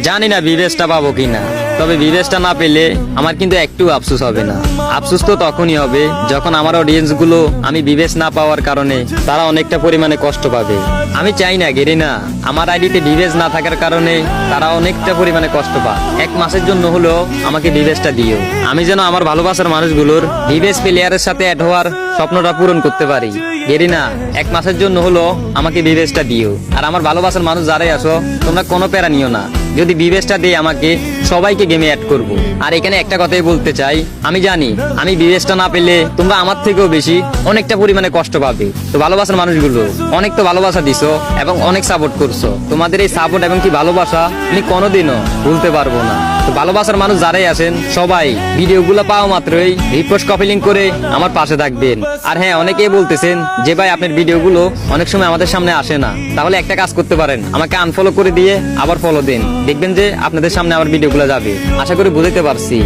জানি না বিবেশটা পাবো কিনা, তবে বিবেশটা না পেলে আমার কিন্তু একটু আফসোস হবে না। আফসোস তো তখনই হবে যখন আমার অডিয়েন্স গুলো আমি বিবেশ না পাওয়ার কারণে তারা অনেকটা পরিমাণে কষ্ট পাবে। আমি চাই না গেরিনা আমার আইডিতে বিবেশ না থাকার কারণে তারা অনেকটা পরিমাণে কষ্ট পায়। 1 মাসের জন্য হলেও আমাকে বিবেশটা দিও, আমি যেন আমার ভালোবাসার মানুষগুলোর বিবেশ প্লেয়ারের সাথে অ্যাড হওয়ার স্বপ্নটা পূরণ করতে পারি। গেরিনা 1 মাসের জন্য হলো আমাকে বিবেশটা দিও। আর আমার ভালোবাসার মানুষ যারাই আসো তোমরা কোনো প্যারা নিও না, যদি বিবেশটা দিয়ে আমাকে সবাইকে গেমে অ্যাড করব। আর এখানে একটা কথাই বলতে চাই, আমি জানি আমি বিবেশটা না পেলে তোমরা আমার থেকেও বেশি অনেকটা পরিমাণে কষ্ট পাবে। তো ভালোবাসার মানুষগুলো অনেক তো ভালোবাসা দিছো এবং অনেক সাপোর্ট করছো, তোমাদের এই সাপোর্ট এবং কি ভালোবাসা আমি কোনোদিনও ভুলতে পারবো না। তো ভালোবাসার মানুষ যারাই আছেন সবাই ভিডিওগুলো পাওয়া মাত্রই রিপোস্ট কপি লিংক করে আমার পাশে থাকবেন। আর হ্যাঁ, অনেকেই বলতেছেন যে ভাই আপনার ভিডিওগুলো অনেক সময় আমাদের সামনে আসে না, তাহলে একটা কাজ করতে পারেন, আমাকে আনফলো করে দিয়ে আবার ফলো দিন, দেখবেন যে আপনাদের সামনে আমার ভিডিওগুলো যাবে। আশা করি বুঝতে পারছি।